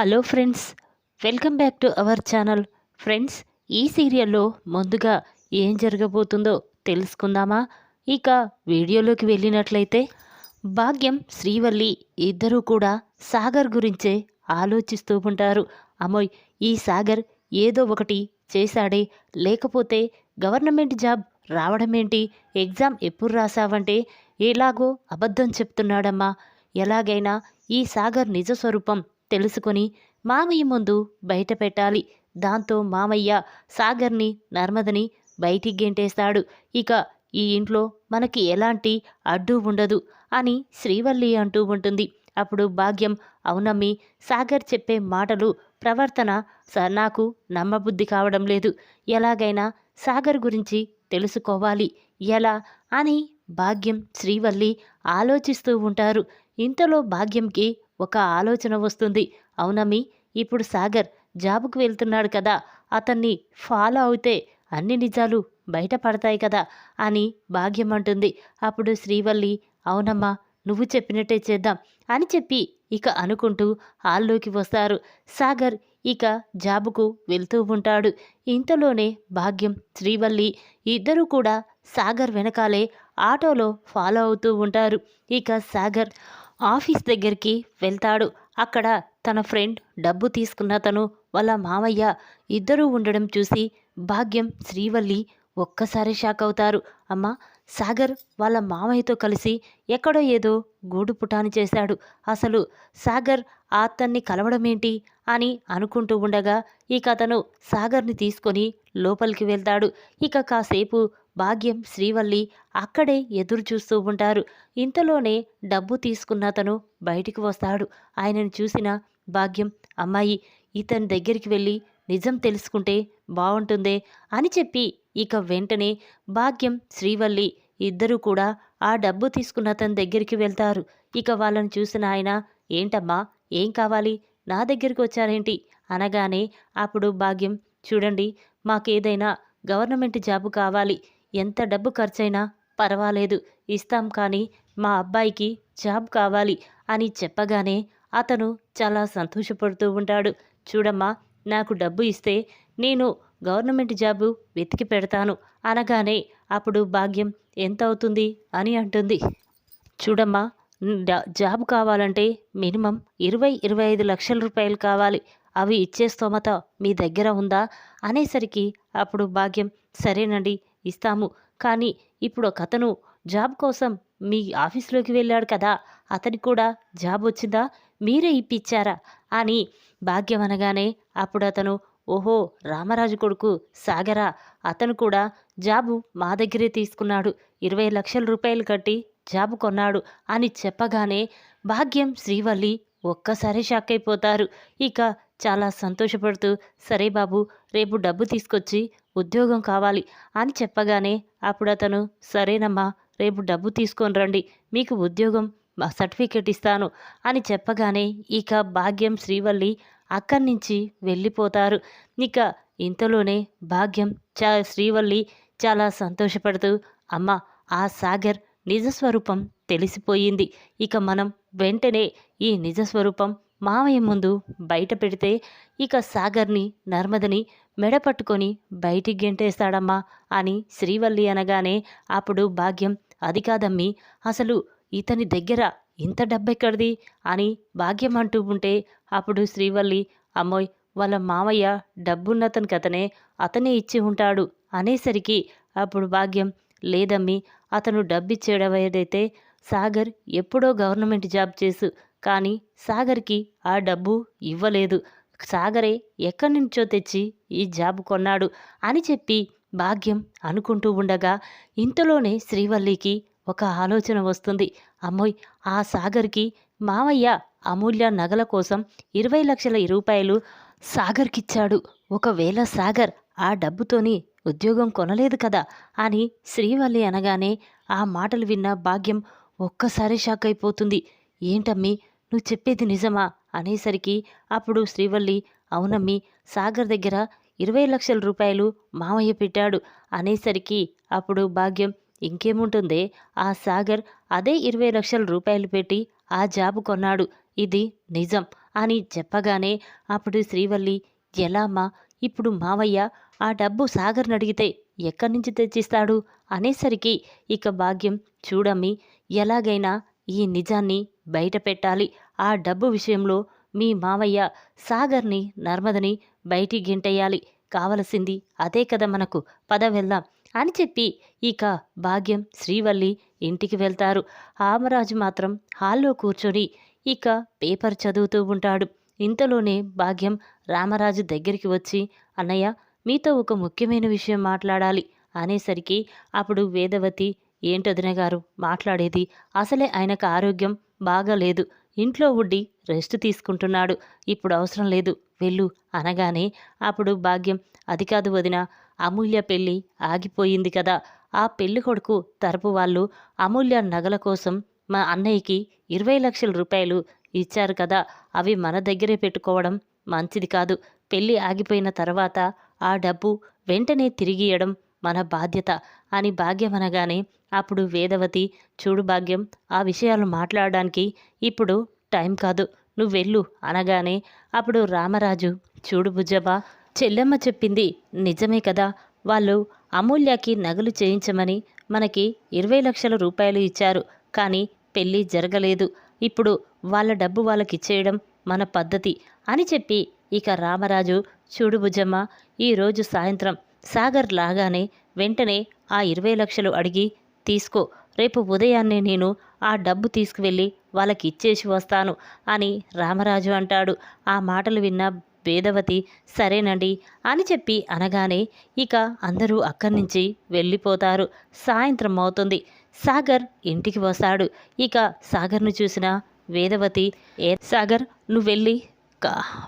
Hello friends, welcome back to our channel. Friends, ఈ సీరియల్లో ముందుగా ఏం జరగబోతుందో తెలుసుకుందామా? ఇక వీడియోలోకి వెళ్ళినట్లయితే భాగ్యం, శ్రీవల్లి ఇద్దరూ కూడా సాగర్ గురించే ఆలోచిస్తూ ఉంటారు. అమ్మోయ్, ఈ సాగర్ ఏదో ఒకటి చేశాడే, లేకపోతే గవర్నమెంట్ జాబ్ రావడమేంటి, ఎగ్జామ్ ఎప్పుడు రాసావంటే ఎలాగో అబద్ధం చెప్తున్నాడమ్మా. ఎలాగైనా ఈ సాగర్ నిజ స్వరూపం తెలుసుకొని మామయ్య ముందు బయట పెట్టాలి. దాంతో మామయ్య సాగర్ని, నర్మదని బయటికి గెంటేస్తాడు. ఇక ఈ ఇంట్లో మనకి ఎలాంటి అడ్డు ఉండదు అని శ్రీవల్లి అంటూ ఉంటుంది. అప్పుడు భాగ్యం, అవునమ్మి, సాగర్ చెప్పే మాటలు, ప్రవర్తన నాకు నమ్మబుద్ధి కావడం లేదు. ఎలాగైనా సాగర్ గురించి తెలుసుకోవాలి, ఎలా అని భాగ్యం, శ్రీవల్లి ఆలోచిస్తూ ఉంటారు. ఇంతలో భాగ్యంకి ఒక ఆలోచన వస్తుంది. అవునమ్మి, ఇప్పుడు సాగర్ జాబుకు వెళ్తున్నాడు కదా, అతన్ని ఫాలో అవుతే అన్ని నిజాలు బయటపడతాయి కదా అని భాగ్యం అంటుంది. అప్పుడు శ్రీవల్లి, అవునమ్మా, నువ్వు చెప్పినట్టే చేద్దాం అని చెప్పి ఇక అనుకుంటూ హాల్లోకి వస్తారు. సాగర్ ఇక జాబుకు వెళ్తూ ఉంటాడు. ఇంతలోనే భాగ్యం, శ్రీవల్లి ఇద్దరూ కూడా సాగర్ వెనకాలే ఆటోలో ఫాలో అవుతూ ఉంటారు. ఇక సాగర్ ఆఫీస్ దగ్గరికి వెళ్తాడు. అక్కడ తన ఫ్రెండ్, డబ్బు తీసుకున్న తను, వాళ్ళ మామయ్య ఇద్దరూ ఉండడం చూసి భాగ్యం, శ్రీవల్లి ఒక్కసారి షాక్ అవుతారు. అమ్మా, సాగర్ వాళ్ళ మామయ్యతో కలిసి ఎక్కడో ఏదో గూడు పుటాని చేశాడు. అసలు సాగర్ అతన్ని కలవడమేంటి అని అనుకుంటూ ఉండగా ఇక అతను సాగర్ని తీసుకొని లోపలికి వెళ్తాడు. ఇక కాసేపు భాగ్యం, శ్రీవల్లి అక్కడే ఎదురు చూస్తూ ఉంటారు. ఇంతలోనే డబ్బు తీసుకున్న అతను బయటికి వస్తాడు. ఆయనను చూసిన భాగ్యం, అమ్మాయి, ఇతని దగ్గరికి వెళ్ళి నిజం తెలుసుకుంటే బాగుంటుందే అని చెప్పి ఇక వెంటనే భాగ్యం, శ్రీవల్లి ఇద్దరూ కూడా ఆ డబ్బు తీసుకున్న అతని దగ్గరికి వెళ్తారు. ఇక వాళ్ళని చూసిన ఆయన, ఏంటమ్మా, ఏం కావాలి, నా దగ్గరికి వచ్చారేంటి అనగానే అప్పుడు భాగ్యం, చూడండి, మాకేదైనా గవర్నమెంట్ జాబు కావాలి, ఎంత డబ్బు ఖర్చైనా పర్వాలేదు ఇస్తాం, కానీ మా అబ్బాయికి జాబ్ కావాలి అని చెప్పగానే అతను చాలా సంతోషపడుతూ ఉంటాడు. చూడమ్మా, నాకు డబ్బు ఇస్తే నేను గవర్నమెంట్ జాబు వెతికి పెడతాను అనగానే అప్పుడు భాగ్యం, ఎంత అవుతుంది అని అంటుంది. చూడమ్మా, జాబ్ కావాలంటే మినిమం 20-25 లక్షల రూపాయలు కావాలి, అవి ఇచ్చే స్తోమత మీ దగ్గర ఉందా అనేసరికి అప్పుడు భాగ్యం, సరేనండి, ఇస్తాము, కానీ ఇప్పుడు ఒక అతను జాబ్ కోసం మీ ఆఫీస్లోకి వెళ్ళాడు కదా, అతనికి కూడా జాబ్ వచ్చిందా, మీరే ఇప్పించారా అని భాగ్యం అనగానే అప్పుడు అతను, ఓహో, రామరాజు కొడుకు సాగరా, అతను కూడా జాబు మా దగ్గరే తీసుకున్నాడు, 20 లక్షల రూపాయలు కట్టి జాబు కొన్నాడు అని చెప్పగానే భాగ్యం, శ్రీవల్లి ఒక్కసారి షాక్ అయిపోతారు. ఇక చాలా సంతోషపడుతూ, సరే బాబు, రేపు డబ్బు తీసుకొచ్చి ఉద్యోగం కావాలి అని చెప్పగానే అప్పుడు అతను, సరేనమ్మా, రేపు డబ్బు తీసుకొని రండి, మీకు ఉద్యోగం సర్టిఫికెట్ ఇస్తాను అని చెప్పగానే ఇక భాగ్యం, శ్రీవల్లి అక్కడి నుంచి వెళ్ళిపోతారు. ఇక ఇంతలోనే భాగ్యం, శ్రీవల్లి చాలా సంతోషపడుతూ, అమ్మ, ఆ సాగర్ నిజస్వరూపం తెలిసిపోయింది, ఇక మనం వెంటనే ఈ నిజస్వరూపం మామయ్య ముందు బయట పెడితే ఇక సాగర్ని, నర్మదని మెడ పట్టుకొని బయటికి గెంటేస్తాడమ్మా అని శ్రీవల్లి అనగానే అప్పుడు భాగ్యం, అది కాదమ్మి, అసలు ఇతని దగ్గర ఇంత డబ్బెక్కడిది అని భాగ్యం అంటూ ఉంటే అప్పుడు శ్రీవల్లి, అమ్మోయ్, వాళ్ళ మామయ్య డబ్బున్నతనికి అతనే ఇచ్చి ఉంటాడు అనేసరికి అప్పుడు భాగ్యం, లేదమ్మి, అతను డబ్బిచ్చేయడం ఏదైతే సాగర్ ఎప్పుడో గవర్నమెంట్ జాబ్ చేసు, కానీ సాగర్కి ఆ డబ్బు ఇవ్వలేదు, సాగరే ఎక్కడి నుంచో తెచ్చి ఈ జాబ్ కొన్నాడు అని చెప్పి భాగ్యం అనుకుంటూ ఉండగా ఇంతలోనే శ్రీవల్లికి ఒక ఆలోచన వస్తుంది. అమ్మోయ్, ఆ సాగర్కి మామయ్య అమూల్య నగల కోసం 20 లక్షల రూపాయలు సాగర్కిచ్చాడు, ఒకవేళ సాగర్ ఆ డబ్బుతోని ఉద్యోగం కొనలేదు కదా అని శ్రీవల్లి అనగానే ఆ మాటలు విన్న భాగ్యం ఒక్కసారి షాక్ అయిపోతుంది. ఏంటమ్మి, నువ్వు చెప్పేది నిజమా అనేసరికి అప్పుడు శ్రీవల్లి, అవునమ్మి, సాగర్ దగ్గర 20 లక్షల రూపాయలు మామయ్య పెట్టాడు అనేసరికి అప్పుడు భాగ్యం, ఇంకేముంటుందే, ఆ సాగర్ అదే 20 లక్షల రూపాయలు పెట్టి ఆ జాబు కొన్నాడు, ఇది నిజం అని చెప్పగానే అప్పుడు శ్రీవల్లి, ఎలా అమ్మా? ఇప్పుడు మావయ్య ఆ డబ్బు సాగర్ని అడిగితే ఎక్కడి నుంచి తెచ్చిస్తాడు అనేసరికి ఇక భాగ్యం, చూడమ్మి, ఎలాగైనా ఈ నిజాన్ని బయట పెట్టాలి. ఆ డబ్బు విషయంలో మీ మావయ్య సాగర్ని, నర్మదని బయటికి గెంటేయాలి. కావలసింది అదే కదా మనకు. పద వెళ్దాం అని చెప్పి ఇక భాగ్యం, శ్రీవల్లి ఇంటికి వెళ్తారు. ఆమరాజు మాత్రం హాల్లో కూర్చొని ఇక పేపర్ చదువుతూ ఉంటాడు. ఇంతలోనే భాగ్యం రామరాజు దగ్గరికి వచ్చి, అన్నయ్య, మీతో ఒక ముఖ్యమైన విషయం మాట్లాడాలి అనేసరికి అప్పుడు వేదవతి, ఏంటొదిన గారు మాట్లాడేది? అసలే ఆయనకు ఆరోగ్యం బాగాలేదు. ఇంట్లో ఉండి రెస్ట్ తీసుకుంటున్నాడు. ఇప్పుడు అవసరం లేదు, వెళ్ళు అనగానే అప్పుడు భాగ్యం, అది కాదు వదిన, అమూల్య పెళ్ళి ఆగిపోయింది కదా. ఆ పెళ్లి కొడుకు తరపు వాళ్ళు అమూల్య నగల కోసం మా అన్నయ్యకి 20 లక్షల రూపాయలు ఇచ్చారు కదా. అవి మన దగ్గరే పెట్టుకోవడం మంచిది కాదు. పెళ్లి ఆగిపోయిన తర్వాత ఆ డబ్బు వెంటనే తిరిగి ఇయ్యడం మన బాధ్యత అని భాగ్యం అనగానే అప్పుడు వేదవతి, చూడు భాగ్యం, ఆ విషయాలు మాట్లాడడానికి ఇప్పుడు టైం కాదు, నువ్వు వెళ్ళు అనగానే అప్పుడు రామరాజు, చూడు బుజ్జవ్వ, చెల్లెమ్మ చెప్పింది నిజమే కదా. వాళ్ళు అమూల్యకి నగలు చేయించమని మనకి 20 లక్షల రూపాయలు ఇచ్చారు. కానీ పెళ్ళి జరగలేదు. ఇప్పుడు వాళ్ళ డబ్బు వాళ్ళకిచ్చేయడం మన పద్ధతి అని చెప్పి ఇక రామరాజు, చూడు బుజ్జమ్మ, ఈరోజు సాయంత్రం సాగర్ లాగానే వెంటనే ఆ 20 లక్షలు అడిగి తీసుకో. రేపు ఉదయాన్నే నేను ఆ డబ్బు తీసుకువెళ్ళి వాళ్ళకి ఇచ్చేసి వస్తాను అని రామరాజు అంటాడు. ఆ మాటలు విన్న వేదవతి, సరేనండి అని చెప్పి అనగానే ఇక అందరూ అక్కడి నుంచి వెళ్ళిపోతారు. సాయంత్రం అవుతుంది. సాగర్ ఇంటికి వస్తాడు. ఇక సాగర్ను చూసిన వేదవతి, ఏ సాగర్, నువ్వెళ్ళి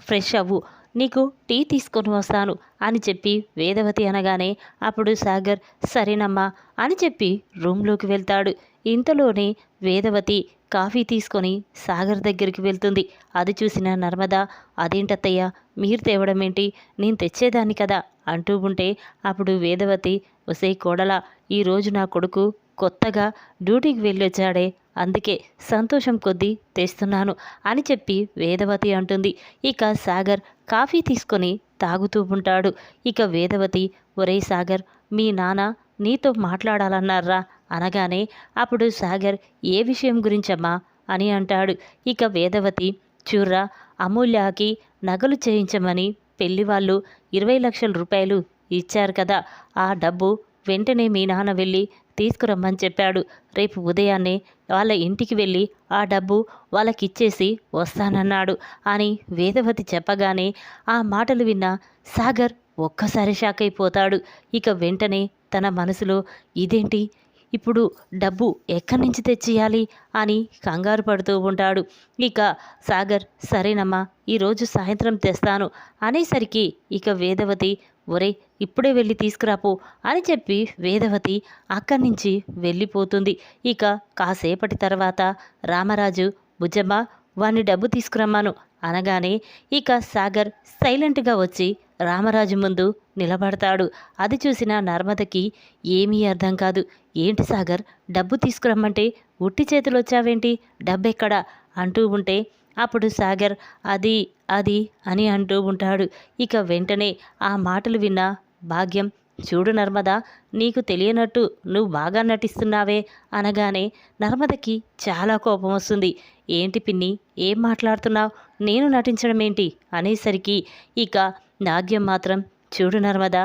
ఫ్రెష్ అవ్వు, నీకు టీ తీసుకొని వస్తాను అని చెప్పి వేదవతి అనగానే అప్పుడు సాగర్, సరేనమ్మా అని చెప్పి రూమ్లోకి వెళ్తాడు. ఇంతలోనే వేదవతి కాఫీ తీసుకొని సాగర్ దగ్గరికి వెళ్తుంది. అది చూసిన నర్మద, అదేంటత్తయ్య మీరు తేవడం ఏంటి, నేను తెచ్చేదాన్ని కదా అంటూ ఉంటే అప్పుడు వేదవతి, ఒసే కోడలా, ఈరోజు నా కొడుకు కొత్తగా డ్యూటీకి వెళ్ళొచ్చాడే, అందుకే సంతోషం కొద్దీ తెస్తున్నాను అని చెప్పి వేదవతి అంటుంది. ఇక సాగర్ కాఫీ తీసుకొని తాగుతూ ఉంటాడు. ఇక వేదవతి, ఒరే సాగర్, మీ నాన్న నీతో మాట్లాడాలన్నారా అనగానే అప్పుడు సాగర్, ఏ విషయం గురించమ్మా అని అంటాడు. ఇక వేదవతి, చూర్రా, అమూల్యకి నగలు చేయించమని పెళ్లివాళ్ళు 20 లక్షల రూపాయలు ఇచ్చారు కదా. ఆ డబ్బు వెంటనే మీ నాన్న వెళ్ళి తీసుకురమ్మని చెప్పాడు. రేపు ఉదయాన్నే వాళ్ళ ఇంటికి వెళ్ళి ఆ డబ్బు వాళ్ళకిచ్చేసి వస్తానన్నాడు అని వేదవతి చెప్పగానే ఆ మాటలు విన్న సాగర్ ఒక్కసారి షాక్ అయిపోతాడు. ఇక వెంటనే తన మనసులో, ఇదేంటి, ఇప్పుడు డబ్బు ఎక్కడి నుంచి తెచ్చియాలి అని కంగారు పడుతూ ఉంటాడు. ఇక సాగర్, సరేనమ్మా, ఈరోజు సాయంత్రం తెస్తాను అనేసరికి ఇక వేదవతి, ఒరే, ఇప్పుడే వెళ్ళి తీసుకురాపో అని చెప్పి వేదవతి అక్కడి నుంచి వెళ్ళిపోతుంది. ఇక కాసేపటి తర్వాత రామరాజు, బుజ్జమ్మ, వాణ్ణి డబ్బు తీసుకురమ్మాను అనగానే ఇక సాగర్ సైలెంట్గా వచ్చి రామరాజు ముందు నిలబడతాడు. అది చూసిన నర్మదకి ఏమీ అర్థం కాదు. ఏంటి సాగర్, డబ్బు తీసుకురమ్మంటే ఉట్టి చేతులు వచ్చావేంటి, డబ్బెక్కడా అంటూ ఉంటే అప్పుడు సాగర్, అది అది అని అంటూ ఉంటాడు. ఇక వెంటనే ఆ మాటలు విన్న భాగ్యం, చూడు నర్మద, నీకు తెలియనట్టు నువ్వు బాగా నటిస్తున్నావే అనగానే నర్మదకి చాలా కోపం వస్తుంది. ఏంటి పిన్ని, ఏం మాట్లాడుతున్నావు, నేను నటించడం ఏంటి అనేసరికి ఇక నాగ్యం మాత్రం, చూడు నర్మద,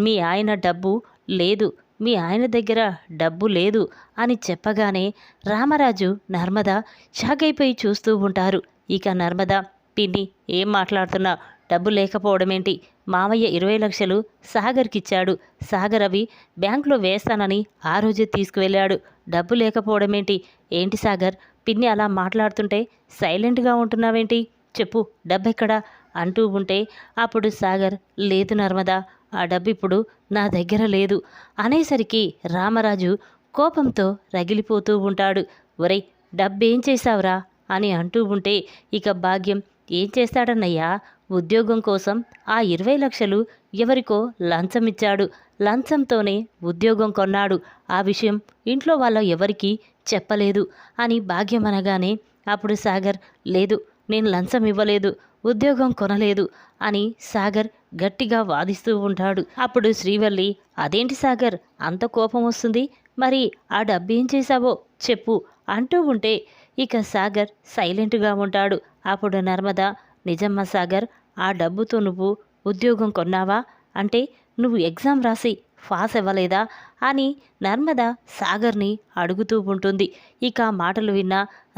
మీ ఆయన డబ్బు లేదు, మీ ఆయన దగ్గర డబ్బు లేదు అని చెప్పగానే రామరాజు, నర్మద షాక్ అయిపోయి చూస్తూ ఉంటారు. ఇక నర్మద, పిన్ని, ఏం మాట్లాడుతున్నా, డబ్బు లేకపోవడమేంటి, మావయ్య 20 లక్షలు సాగర్కిచ్చాడు, సాగర్ అవి బ్యాంకులో వేస్తానని ఆ రోజే తీసుకువెళ్ళాడు, డబ్బు లేకపోవడమేంటి, ఏంటి సాగర్, పిన్ని అలా మాట్లాడుతుంటే సైలెంట్గా ఉంటున్నావేంటి, చెప్పు డబ్బెక్కడా అంటూ ఉంటే అప్పుడు సాగర్, లేదు నర్మద, ఆ డబ్బు ఇప్పుడు నా దగ్గర లేదు అనేసరికి రామరాజు కోపంతో రగిలిపోతూ ఉంటాడు. ఒరేయ్, డబ్బేం చేశావురా అని అంటూ ఉంటే ఇక భాగ్యం, ఏం చేస్తాడన్నయ్యా, ఉద్యోగం కోసం ఆ 20 లక్షలు ఎవరికో లంచం ఇచ్చాడు, లంచంతోనే ఉద్యోగం కొన్నాడు, ఆ విషయం ఇంట్లో వాళ్ళ ఎవరికీ చెప్పలేదు అని భాగ్యం అనగానే అప్పుడు సాగర్, లేదు, నేను లంచం ఇవ్వలేదు, ఉద్యోగం కొనలేదు అని సాగర్ గట్టిగా వాదిస్తూ ఉంటాడు. అప్పుడు శ్రీవల్లి, అదేంటి సాగర్ అంత కోపం వస్తుంది, మరి ఆ డబ్బు ఏం చేశావో చెప్పు అంటూ ఉంటే ఇక సాగర్ సైలెంట్గా ఉంటాడు. అప్పుడు నర్మద, నిజమ్మా సాగర్, ఆ డబ్బుతో నువ్వు ఉద్యోగం కొన్నావా అంటే నువ్వు ఎగ్జామ్ రాసి పాస్ అవ్వలేదా అని నర్మద సాగర్ని అడుగుతూ ఉంటుంది. ఇక మాటలు విన్న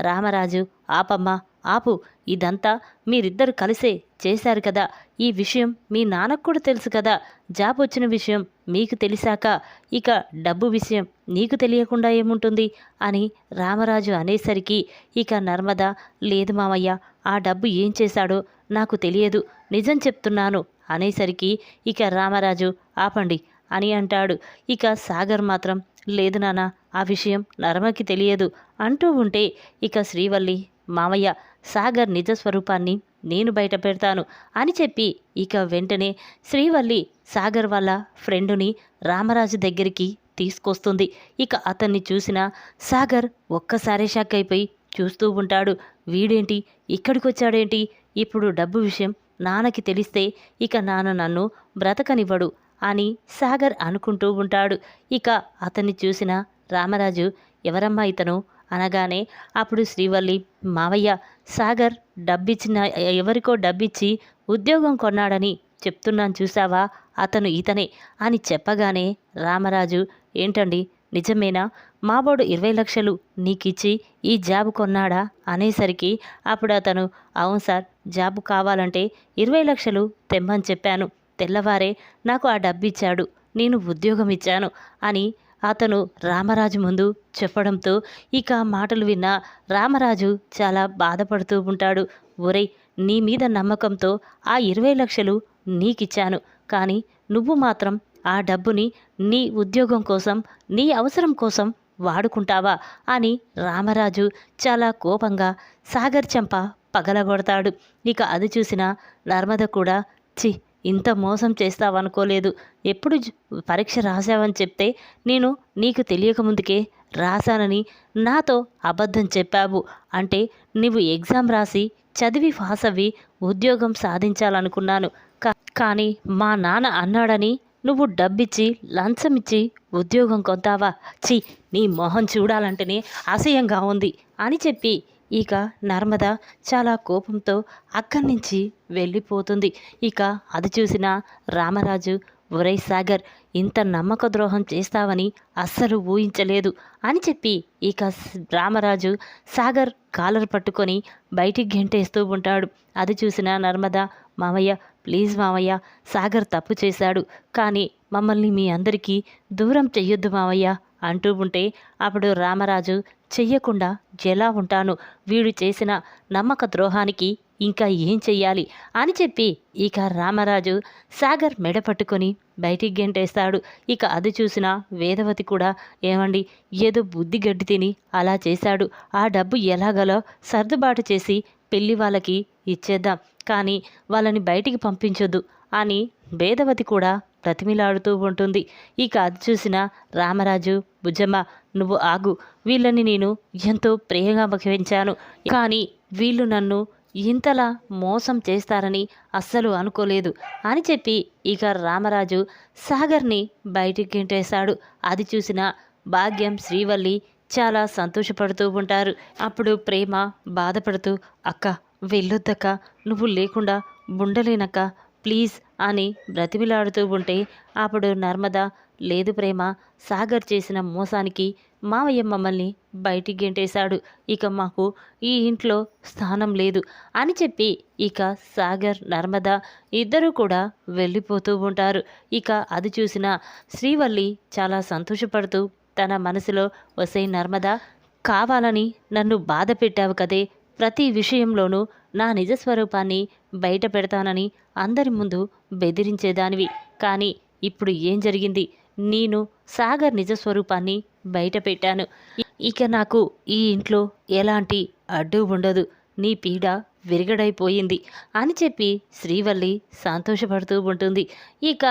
రామరాజు, ఆపమ్మా ఆపు, ఇదంతా మీరిద్దరు కలిసే చేశారు కదా, ఈ విషయం మీ నాన్నకు కూడా తెలుసు కదా, జాబ్ వచ్చిన విషయం మీకు తెలిసాక ఇక డబ్బు విషయం నీకు తెలియకుండా ఏముంటుంది అని రామరాజు అనేసరికి ఇక నర్మద, లేదు మామయ్య, ఆ డబ్బు ఏం చేశాడో నాకు తెలియదు, నిజం చెప్తున్నాను అనేసరికి ఇక రామరాజు, ఆపండి అని అంటాడు. ఇక సాగర్ మాత్రం, లేదు నాన్న, ఆ విషయం నర్మకి తెలియదు అంటూ ఉంటే ఇక శ్రీవల్లి, మామయ్య, సాగర్ నిజ స్వరూపాన్ని నేను బయట పెడతాను అని చెప్పి ఇక వెంటనే శ్రీవల్లి సాగర్ వాళ్ళ ఫ్రెండుని రామరాజు దగ్గరికి తీసుకొస్తుంది. ఇక అతన్ని చూసిన సాగర్ ఒక్కసారే షాక్ అయిపోయి చూస్తూ ఉంటాడు. వీడేంటి ఇక్కడికి వచ్చాడేంటి, ఇప్పుడు డబ్బు విషయం నాన్నకి తెలిస్తే ఇక నాన్న నన్ను బ్రతకనివ్వడు అని సాగర్ అనుకుంటూ ఉంటాడు. ఇక అతన్ని చూసిన రామరాజు, ఎవరమ్మా ఇతను అనగానే అప్పుడు శ్రీవల్లి, మావయ్య, సాగర్ డబ్బిచ్చిన ఎవరికో డబ్బిచ్చి ఉద్యోగం కొన్నాడని చెప్తున్నాను చూసావా, అతను ఇతనే అని చెప్పగానే రామరాజు, ఏంటండి నిజమేనా, మాబోడు 20 లక్షలు నీకిచ్చి ఈ జాబ్ కొన్నాడా అనేసరికి అప్పుడు అతను, అవును సార్, జాబ్ కావాలంటే 20 లక్షలు తెమ్మని చెప్పాను, తెల్లవారే నాకు ఆ డబ్బిచ్చాడు, నేను ఉద్యోగం ఇచ్చాను అని అతను రామరాజు ముందు చెప్పడంతో ఇక మాటలు విన్న రామరాజు చాలా బాధపడుతూ ఉంటాడు. ఒరేయ్, నీ మీద నమ్మకంతో ఆ 20 లక్షలు నీకిచ్చాను, కానీ నువ్వు మాత్రం ఆ డబ్బుని నీ ఉద్యోగం కోసం, నీ అవసరం కోసం వాడుకుంటావా అని రామరాజు చాలా కోపంగా సాగర్ చెంప పగలగొడతాడు. ఇక అది చూసిన నర్మద కూడా, చి, ఇంత మోసం చేస్తావనుకోలేదు, ఎప్పుడు పరీక్ష రాశావని చెప్తే నేను నీకు తెలియకముందుకే రాశానని నాతో అబద్ధం చెప్పావు, అంటే నువ్వు ఎగ్జామ్ రాసి చదివి పాస్ అవ్వి ఉద్యోగం సాధించాలనుకున్నాను, కానీ మా నాన్న అన్నాడని నువ్వు డబ్బిచ్చి లంచమిచ్చి ఉద్యోగం కొంటావా, చి, నీ మొహం చూడాలంటేనే అసహ్యంగా ఉంది అని చెప్పి ఇక నర్మద చాలా కోపంతో అక్కడి నుంచి వెళ్ళిపోతుంది. ఇక అది చూసిన రామరాజు, ఒరేయ్ సాగర్, ఇంత నమ్మక ద్రోహం చేస్తావని అస్సలు ఊహించలేదు అని చెప్పి ఇక రామరాజు సాగర్ కాలర్ పట్టుకొని బయటికి గెంటేస్తూ ఉంటాడు. అది చూసిన నర్మద, మామయ్య, ప్లీజ్ మామయ్య, సాగర్ తప్పు చేశాడు, కానీ మమ్మల్ని మీ అందరికీ దూరం చెయ్యొద్దు మామయ్య అంటూ ఉంటే అప్పుడు రామరాజు, చెయ్యకుండా ఎలా ఉంటాను, వీడు చేసిన నమ్మక ద్రోహానికి ఇంకా ఏం చెయ్యాలి అని చెప్పి ఇక రామరాజు సాగర్ మెడ పట్టుకొని బయటికి గెంటేస్తాడు. ఇక అది చూసిన వేదవతి కూడా, ఏమండి, ఏదో బుద్ధి గడ్డి తిని అలా చేశాడు, ఆ డబ్బు ఎలాగలో సర్దుబాటు చేసి పెళ్లి వాళ్ళకి ఇచ్చేద్దాం, కానీ వాళ్ళని బయటికి పంపించొద్దు అని వేదవతి కూడా బ్రతిమిలాడుతూ ఉంటుంది. ఇక అది చూసిన రామరాజు, బుజ్జమ్మ, నువ్వు ఆగు, వీళ్ళని నేను ఎంతో ప్రేమగా పెంచాను, కానీ వీళ్ళు నన్ను ఇంతలా మోసం చేస్తారని అస్సలు అనుకోలేదు అని చెప్పి ఇక రామరాజు సాగర్ని బయటికి గెంటేశాడు. అది చూసిన భాగ్యం, శ్రీవల్లి చాలా సంతోషపడుతూ ఉంటారు. అప్పుడు ప్రేమ బాధపడుతూ, అక్క వెళ్ళొద్దక్క, నువ్వు లేకుండా ఉండలేనక్క, ప్లీజ్ అని బ్రతిమిలాడుతూ ఉంటే అప్పుడు నర్మద, లేదు ప్రేమ, సాగర్ చేసిన మోసానికి మావయ్య మమ్మల్ని బయటికి గెంటేశాడు, ఇక మాకు ఈ ఇంట్లో స్థానం లేదు అని చెప్పి ఇక సాగర్, నర్మద ఇద్దరూ కూడా వెళ్ళిపోతూ ఉంటారు. ఇక అది చూసిన శ్రీవల్లి చాలా సంతోషపడుతూ తన మనసులో, వసై నర్మద, కావాలని నన్ను బాధ పెట్టావు కదే, ప్రతి విషయంలోనూ నా నిజస్వరూపాన్ని బయట పెడతానని అందరి ముందు బెదిరించేదానివి, కానీ ఇప్పుడు ఏం జరిగింది, నేను సాగర్ నిజస్వరూపాన్ని బయట పెట్టాను, ఇక నాకు ఈ ఇంట్లో ఎలాంటి అడ్డు ఉండదు, నీ పీడ విరగడైపోయింది అని చెప్పి శ్రీవల్లి సంతోషపడుతూ ఉంటుంది. ఇక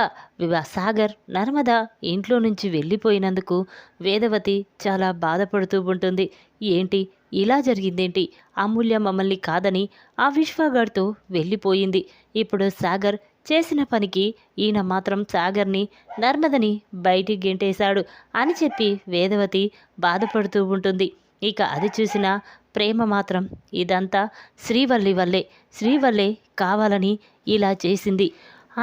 సాగర్, నర్మద ఇంట్లో నుంచి వెళ్ళిపోయినందుకు వేదవతి చాలా బాధపడుతూ ఉంటుంది. ఏంటి ఇలా జరిగిందేంటి? అమూల్య మమ్మల్ని కాదని ఆ విశ్వగాడితో వెళ్ళిపోయింది. ఇప్పుడు సాగర్ చేసిన పనికి ఈయన మాత్రం సాగర్ని నర్మదని బయటికి గెంటేశాడు అని చెప్పి వేదవతి బాధపడుతూ ఉంటుంది. ఇక అది చూసిన ప్రేమ మాత్రం ఇదంతా శ్రీవల్లి వల్లే, శ్రీవల్లే కావాలని ఇలా చేసింది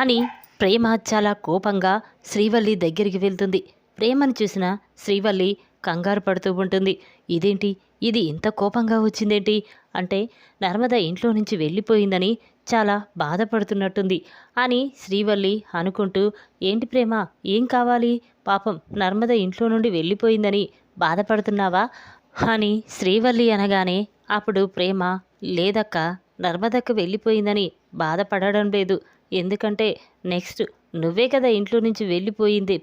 అని ప్రేమ చాలా కోపంగా శ్రీవల్లి దగ్గరికి వెళ్తుంది. ప్రేమను చూసిన శ్రీవల్లి కంగారు పడుతూ ఉంటుంది. ఇదేంటి, ఇది ఇంత కోపంగా వచ్చిందేంటి అంటే నర్మద ఇంట్లో నుంచి వెళ్ళిపోయిందని చాలా బాధపడుతున్నట్టుంది అని శ్రీవల్లి అనుకుంటూ, ఏంటి ప్రేమ, ఏం కావాలి? పాపం నర్మద ఇంట్లో నుండి వెళ్ళిపోయిందని బాధపడుతున్నావా అని శ్రీవల్లి అనగానే అప్పుడు ప్రేమ, లేదక్క, నర్మదక్క వెళ్ళిపోయిందని బాధపడడం లేదు. ఎందుకంటే నెక్స్ట్ నువ్వే కదా ఇంట్లో నుంచి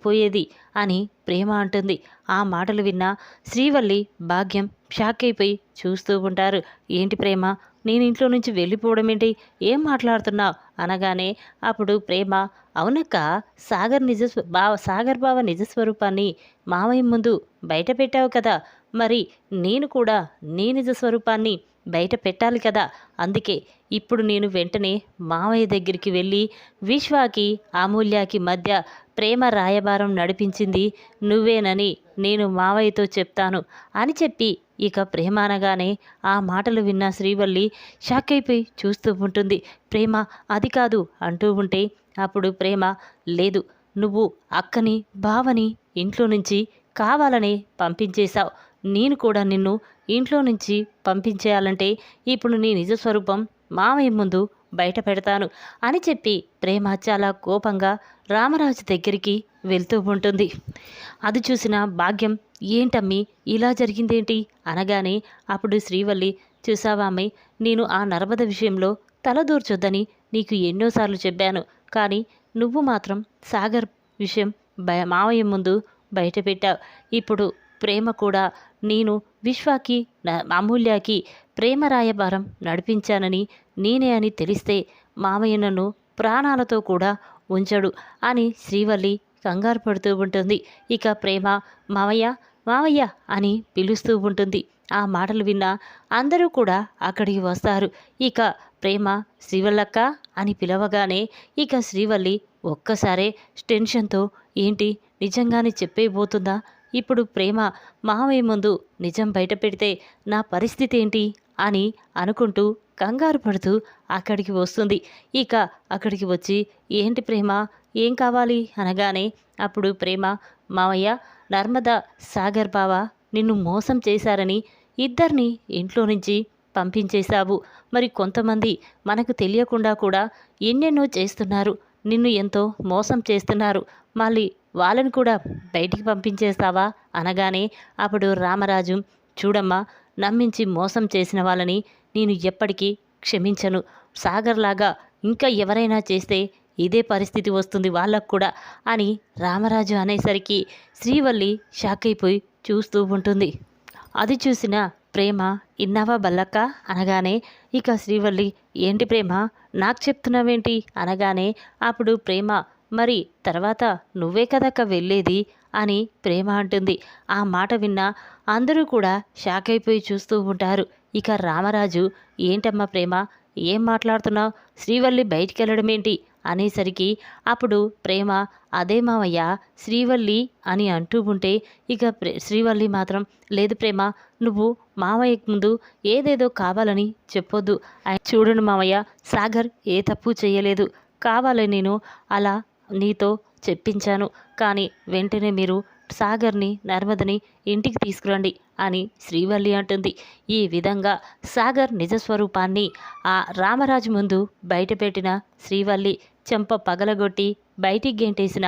పోయేది అని ప్రేమ అంటుంది. ఆ మాటలు విన్న శ్రీవల్లి భాగ్యం షాక్ అయిపోయి చూస్తూ ఉంటారు. ఏంటి ప్రేమ, నేను ఇంట్లో నుంచి వెళ్ళిపోవడం ఏంటి, ఏం మాట్లాడుతున్నావు అనగానే అప్పుడు ప్రేమ, అవునక్క, సాగర్ బావ నిజస్వరూపాన్ని మామయ్య ముందు బయట పెట్టావు కదా, మరి నేను కూడా నీ నిజ స్వరూపాన్ని బయట పెట్టాలి కదా, అందుకే ఇప్పుడు నేను వెంటనే మామయ్య దగ్గరికి వెళ్ళి విశ్వాకి అమూల్యకి మధ్య ప్రేమ రాయబారం నడిపించింది నువ్వేనని నేను మావయ్యతో చెప్తాను అని చెప్పి ఇక ప్రేమ అనగానే ఆ మాటలు విన్న శ్రీవల్లి షాక్ అయిపోయి చూస్తూ ఉంటుంది. ప్రేమ, అది కాదు అంటూ ఉంటే అప్పుడు ప్రేమ, లేదు, నువ్వు అక్కని బావని ఇంట్లో నుంచి కావాలనే పంపించేశావు. నేను కూడా నిన్ను ఇంట్లో నుంచి పంపించేయాలంటే ఇప్పుడు నీ నిజస్వరూపం మామయ్య ముందు బయట పెడతాను అని చెప్పి ప్రేమ చాలా కోపంగా రామరాజు దగ్గరికి వెళ్తూ ఉంటుంది. అది చూసిన భాగ్యం, ఏంటమ్మి ఇలా జరిగిందేంటి అనగానే అప్పుడు శ్రీవల్లి, చూసావా అమ్మి, నేను ఆ నర్మద విషయంలో తలదూర్చొద్దని నీకు ఎన్నోసార్లు చెప్పాను, కానీ నువ్వు మాత్రం సాగర్ విషయం మామయ్య ముందు బయట పెట్టావు. ఇప్పుడు ప్రేమ కూడా నేను విశ్వాకి అమూల్యకి ప్రేమ రాయబారం నడిపించానని నేనే అని తెలిస్తే మామయ్య నన్ను ప్రాణాలతో కూడా ఉంచడు అని శ్రీవల్లి కంగారు పడుతూ ఉంటుంది. ఇక ప్రేమ, మామయ్య మామయ్య అని పిలుస్తూ ఉంటుంది. ఆ మాటలు విన్న అందరూ కూడా అక్కడికి వస్తారు. ఇక ప్రేమ శ్రీవల్లక్క అని పిలవగానే ఇక శ్రీవల్లి ఒక్కసారే టెన్షన్తో, ఏంటి, నిజంగానే చెప్పేయబోతుందా? ఇప్పుడు ప్రేమ మామయ్య ముందు నిజం బయట పెడితే నా పరిస్థితి ఏంటి అని అనుకుంటూ కంగారు పడుతూ అక్కడికి వస్తుంది. ఇక అక్కడికి వచ్చి, ఏంటి ప్రేమ, ఏం కావాలి అనగానే అప్పుడు ప్రేమ, మామయ్య, నర్మద సాగర్ బావ నిన్ను మోసం చేశారని ఇద్దరిని ఇంట్లో నుంచి పంపించేశావు. మరి కొంతమంది మనకు తెలియకుండా కూడా ఎన్నెన్నో చేస్తున్నారు, నిన్ను ఎంతో మోసం చేస్తున్నారు, మళ్ళీ వాళ్ళని కూడా బయటికి పంపించేస్తావా అనగానే అప్పుడు రామరాజు, చూడమ్మా, నమ్మించి మోసం చేసిన వాళ్ళని నేను ఎప్పటికీ క్షమించను. సాగర్లాగా ఇంకా ఎవరైనా చేస్తే ఇదే పరిస్థితి వస్తుంది వాళ్ళకు కూడా అని రామరాజు అనేసరికి శ్రీవల్లి షాక్ అయిపోయి చూస్తూ ఉంటుంది. అది చూసిన ప్రేమ, ఇన్నావా బల్లక్క అనగానే ఇక శ్రీవల్లి, ఏంటి ప్రేమ, నాకు చెప్తున్నావేంటి అనగానే అప్పుడు ప్రేమ, మరి తర్వాత నువ్వే కదక్క వెళ్ళేది అని ప్రేమ అంటుంది. ఆ మాట విన్న అందరూ కూడా షాక్ అయిపోయి చూస్తూ ఉంటారు. ఇక రామరాజు, ఏంటమ్మా ప్రేమ, ఏం మాట్లాడుతున్నావు, శ్రీవల్లి బయటికి వెళ్ళడం ఏంటి అనేసరికి అప్పుడు ప్రేమ, అదే మావయ్య, శ్రీవల్లి అని అంటూ ఉంటే ఇక శ్రీవల్లి మాత్రం, లేదు ప్రేమ, నువ్వు మావయ్య ముందు ఏదేదో కావాలని చెప్పొద్దు. చూడను మావయ్య, సాగర్ ఏ తప్పు చేయలేదు, కావాలని నేను అలా నీతో చెప్పించాను, కానీ వెంటనే మీరు సాగర్ని నర్మదని ఇంటికి తీసుకురండి అని శ్రీవల్లి అంటుంది. ఈ విధంగా సాగర్ నిజస్వరూపాన్ని ఆ రామరాజు ముందు బయటపెట్టిన శ్రీవల్లి చెంప పగలగొట్టి బయటికి గెంటేసిన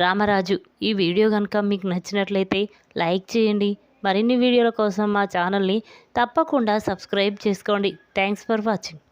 రామరాజు. ఈ వీడియో కనుక మీకు నచ్చినట్లయితే లైక్ చేయండి. మరిన్ని వీడియోల కోసం మా ఛానల్ని తప్పకుండా సబ్స్క్రైబ్ చేసుకోండి. Thanks for watching.